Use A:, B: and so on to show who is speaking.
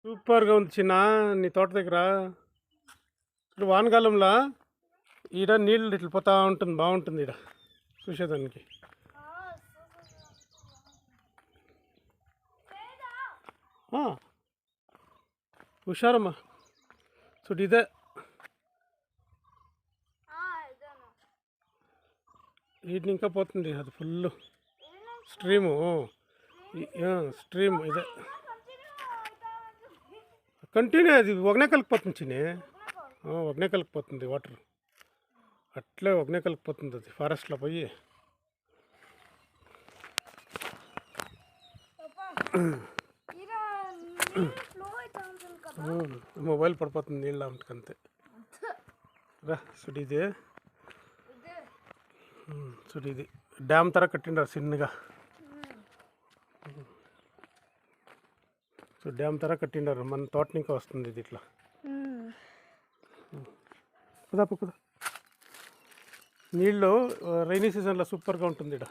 A: సూపర్గా ఉంది చిన్న నీ తోట దగ్గర. ఇప్పుడు వానకాలంలో ఈడ నీళ్ళు ఇట్లా పోతా ఉంటుంది, బాగుంటుంది ఈడ చూసేదానికి. హుషారమ్మా చూడు ఇదే వీటిని ఇంకా పోతుంది, అది ఫుల్ స్ట్రీము. స్ట్రీమ్ ఇదే కంటిన్యూ, అది ఒకనే కలిపిపోతుంది చిన్ని, ఒకనే కలిపిపోతుంది వాటర్, అట్లే ఒకనే కలిపిపోతుంది అది ఫారెస్ట్లో పోయి. మొబైల్ పడిపోతుంది నీళ్ళు అంతే. రా చూడు ఇది, చూడు ఇది డ్యామ్ తర కట్టిండారు చిన్నగా. సో డ్యామ్ తర కట్టిండారు, మన తోట ఇంకా వస్తుంది ఇది ఇట్లా. కుదా కుదా నీళ్ళు రైనీ సీజన్లో సూపర్గా ఉంటుంది ఇక్కడ.